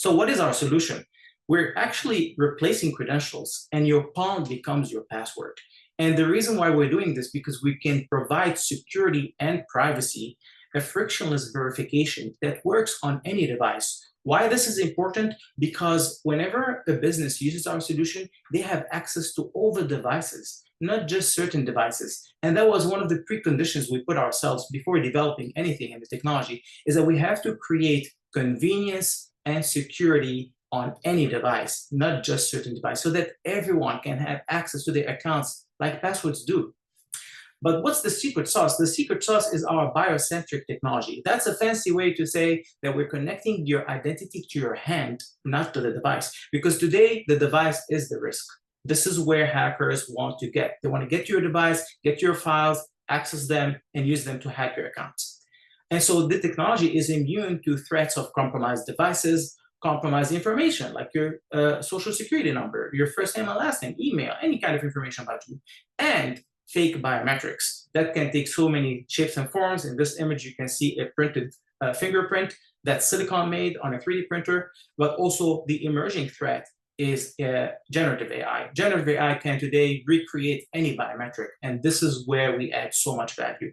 So what is our solution? We're actually replacing credentials, and your palm becomes your password. And the reason why we're doing this, because we can provide security and privacy, a frictionless verification that works on any device. Why this is important? Because whenever a business uses our solution, they have access to all the devices, not just certain devices. And that was one of the preconditions we put ourselves before developing anything in the technology, is that we have to create convenience and security on any device, not just certain devices, so that everyone can have access to their accounts like passwords do. But what's the secret sauce? The secret sauce is our biocentric technology. That's a fancy way to say that we're connecting your identity to your hand, not to the device. Because today, the device is the risk. This is where hackers want to get. They want to get to your device, get your files, access them, and use them to hack your accounts. And so the technology is immune to threats of compromised devices, compromised information, like your social security number, your first name and last name, email, any kind of information about you, and fake biometrics that can take so many shapes and forms. In this image, you can see a printed fingerprint that's silicon made on a 3D printer, but also the emerging threat is generative AI. Generative AI can today recreate any biometric, and this is where we add so much value.